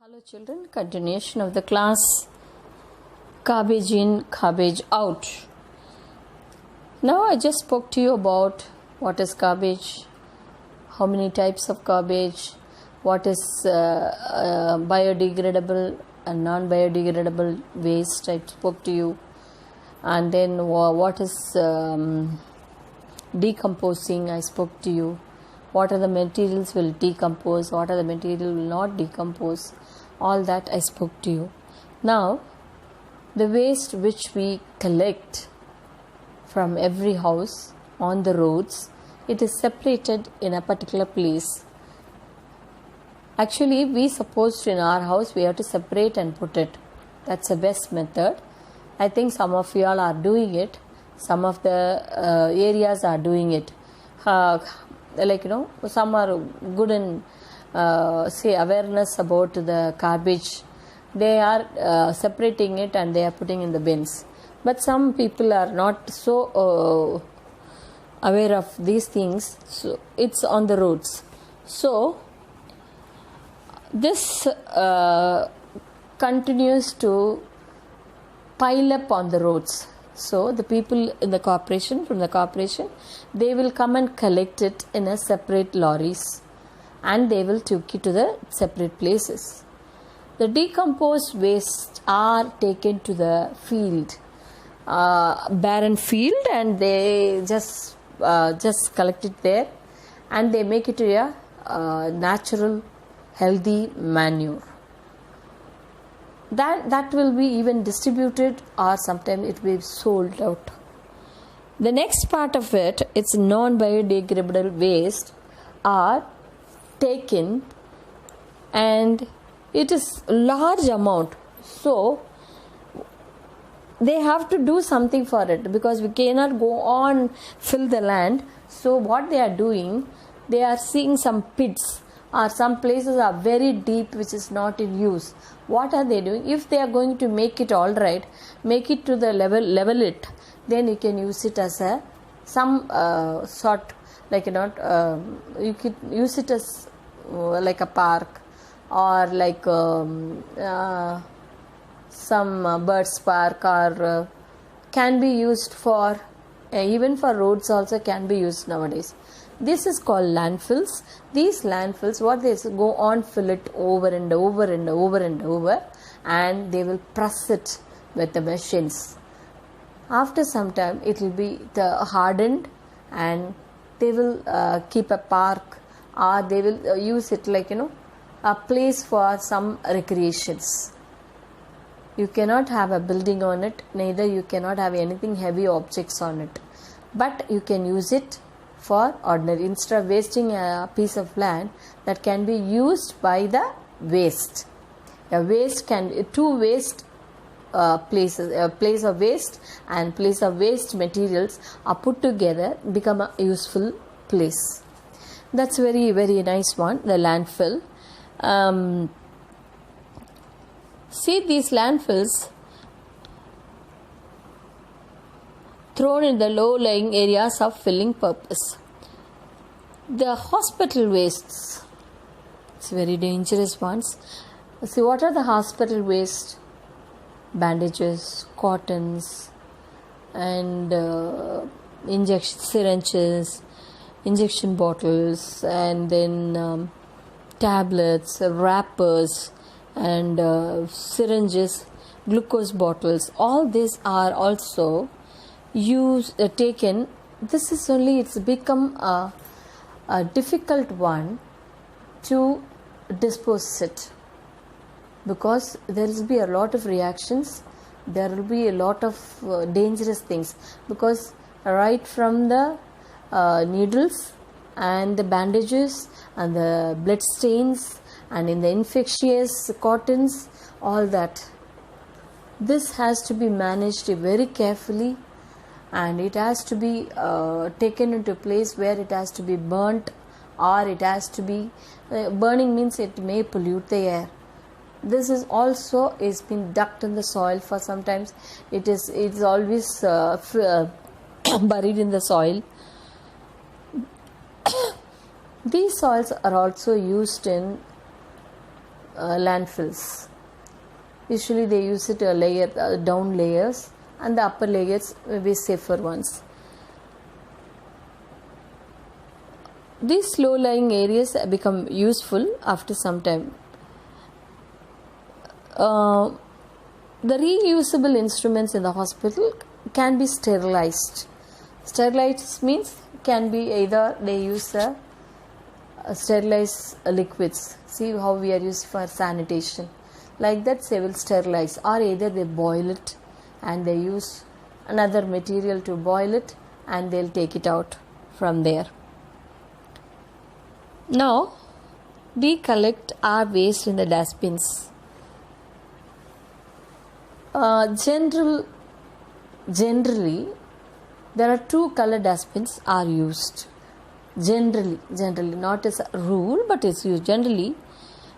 Hello children, continuation of the class Garbage in, Garbage out. Now I just spoke to you about what is garbage, how many types of garbage, what is biodegradable and non-biodegradable waste. I spoke to you, and then what is decomposing. I spoke to you. What are the materials will decompose, what are the materials will not decompose. All that I spoke to you. Now, the waste which we collect from every house on the roads, it is separated in a particular place. Actually, we supposed in our house we have to separate and put it. That's the best method. I think some of you all are doing it. Some of the areas are doing it. Some are good in awareness about the garbage. They are separating it and they are putting in the bins. But some people are not so aware of these things. So it's on the roads. So this continues to pile up on the roads. So the people in the corporation, they will come and collect it in a separate lorries and they will take it to the separate places. The decomposed waste are taken to the field, barren field, and they just collect it there and they make it to a natural, healthy manure. That will be even distributed, or sometimes it will be sold out. The next part of it, it's non-biodegradable waste, are taken, and it is large amount. So they have to do something for it because we cannot go on fill the land. So what they are doing, they are seeing some pits, or some places are very deep which is not in use. What are they doing? If they are going to make it all right, make it to the level it, then you can use it as a some sort, like you could use it as like a park, or like some birds park, or can be used for even for roads also can be used nowadays. This is called landfills. These landfills, what they go on, fill it over and over and over and over, and they will press it with the machines. After some time, it will be hardened, and they will keep a park, or they will use it like a place for some recreations. You cannot have a building on it, neither you cannot have anything heavy objects on it, but you can use it for ordinary, instead of wasting a piece of land that can be used by the waste. A waste can two waste places, a place of waste and place of waste materials are put together, become a useful place. That's very, very nice one, the landfill. See, these landfills thrown in the low-lying areas of filling purpose. The hospital wastes, it's very dangerous ones. See, what are the hospital waste? Bandages, cottons, and injection syringes, injection bottles, and then tablets, wrappers, and syringes, glucose bottles. All these are also taken. This is only, it's become a difficult one to dispose it, because there will be a lot of reactions, there will be a lot of dangerous things, because right from the needles and the bandages and the blood stains and in the infectious cottons, all that, this has to be managed very carefully, and it has to be taken into a place where it has to be burnt, or it has to be burning means it may pollute the air. This is also is been ducked in the soil for sometimes. It's always buried in the soil. These soils are also used in landfills. Usually they use it down layers, and the upper layers will be safer ones. These low-lying areas become useful after some time. The reusable instruments in the hospital can be sterilized. Sterilized means can be either they use sterilized liquids. See how we are used for sanitation. Like that they will sterilize, or either they boil it and they use another material to boil it and they'll take it out from there. Now we collect our waste in the dustbins. Generally there are two color dustbins are used. Generally not as a rule, but it's used generally.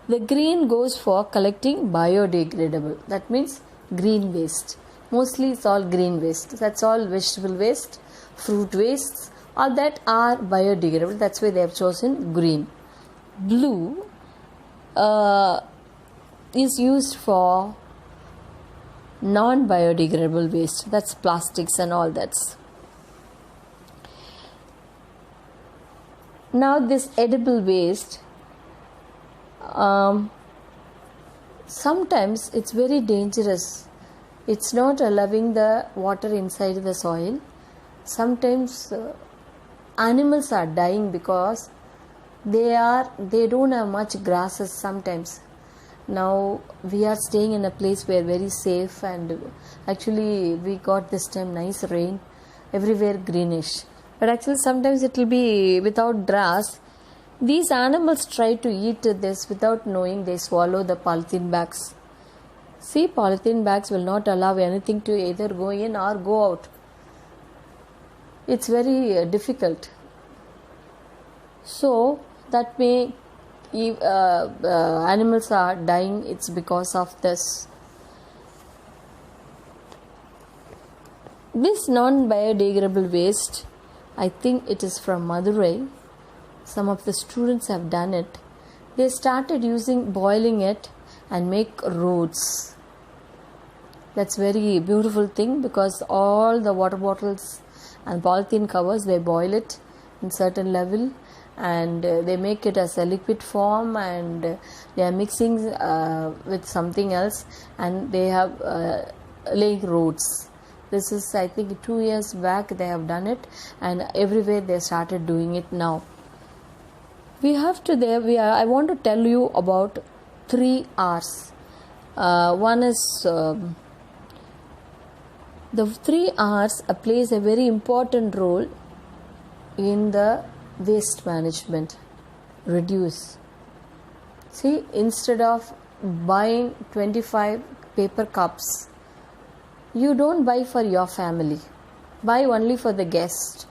The green goes for collecting biodegradable, that means green waste. Mostly it's all green waste. That's all vegetable waste, fruit wastes, all that are biodegradable. That's why they have chosen green. Blue is used for non-biodegradable waste. That's plastics and all that. Now this edible waste, sometimes it's very dangerous. It's not allowing the water inside the soil. Sometimes animals are dying because they don't have much grasses sometimes. Now we are staying in a place where very safe, and actually we got this time nice rain, everywhere greenish. But actually sometimes it will be without grass. These animals try to eat this without knowing. They swallow the polythene bags. See, polythene bags will not allow anything to either go in or go out. It's very difficult. So that may animals are dying. It's because of this. This non-biodegradable waste, I think it is from Madurai. Some of the students have done it. They started boiling it and make roads. That's very beautiful thing, because all the water bottles and polythene covers, they boil it in certain level and they make it as a liquid form, and they are mixing with something else, and they have laying roads. This is, I think, 2 years back they have done it, and everywhere they started doing it now. I want to tell you about 3 R's. One is the 3 R's plays a very important role in the waste management. Reduce. See, instead of buying 25 paper cups, you don't buy for your family. Buy only for the guest.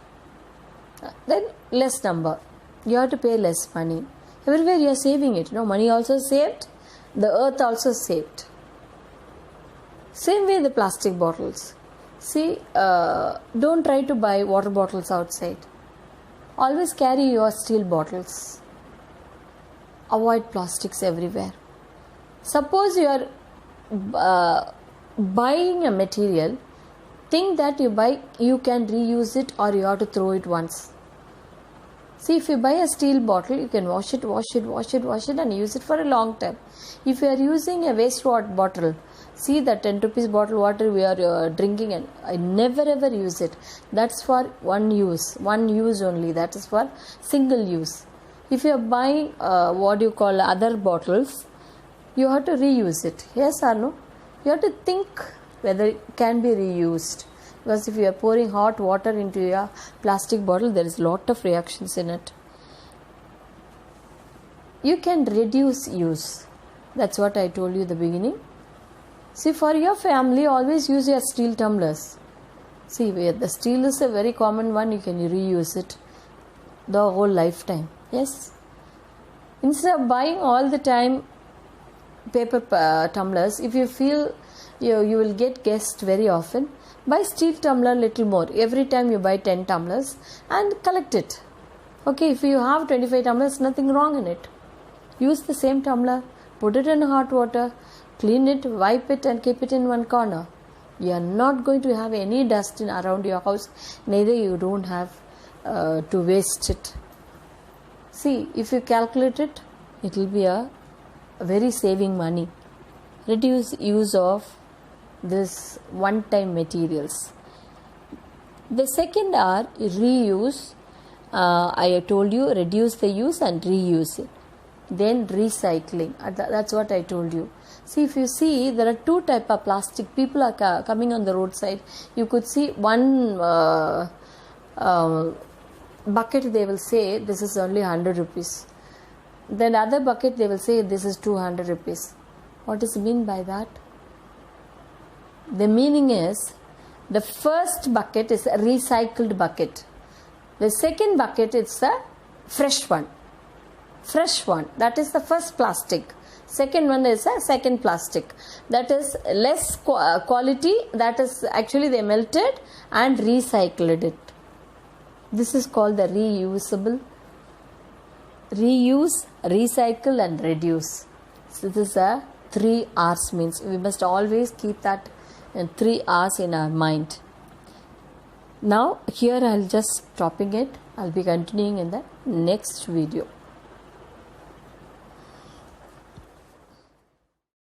Then less number. You have to pay less money. Everywhere you are saving it. Money also saved. The earth also saved. Same way the plastic bottles. See, don't try to buy water bottles outside. Always carry your steel bottles. Avoid plastics everywhere. Suppose you are buying a material, think that you can reuse it, or you have to throw it once. See, if you buy a steel bottle, you can wash it and use it for a long time. If you are using a waste water bottle, see the 10 rupees bottle water we are drinking, and I never ever use it. That's for one use only. That is for single use. If you are buying other bottles, you have to reuse it. Yes or no? You have to think whether it can be reused. Because if you are pouring hot water into a plastic bottle, there is a lot of reactions in it. You can reduce use. That's what I told you in the beginning. See, for your family, always use your steel tumblers. See, the steel is a very common one. You can reuse it the whole lifetime. Yes. Instead of buying all the time paper tumblers, if you feel you will get guests very often, buy steel tumbler little more. Every time you buy 10 tumblers and collect it. Okay, if you have 25 tumblers, nothing wrong in it. Use the same tumbler put it in hot water, clean it, wipe it and keep it in one corner. You are not going to have any dust in around your house, neither you don't have to waste it. See, if you calculate it, it will be a very saving money. Reduce use of this one-time materials. The second are reuse. I told you, reduce the use and reuse it. Then recycling. That's what I told you. See, if you see, there are two type of plastic. People are coming on the roadside. You could see one bucket, they will say this is only 100 rupees. Then other bucket, they will say this is 200 rupees. What is mean by that? The meaning is, the first bucket is a recycled bucket. The second bucket is a fresh one. Fresh one. That is the first plastic. Second one is a second plastic. That is less quality. That is actually they melted and recycled it. This is called the reusable. Reuse, recycle and reduce. So this is a 3 R's means. We must always keep that 3 R's in our mind. Now here I'll just stopping it. I'll be continuing in the next video.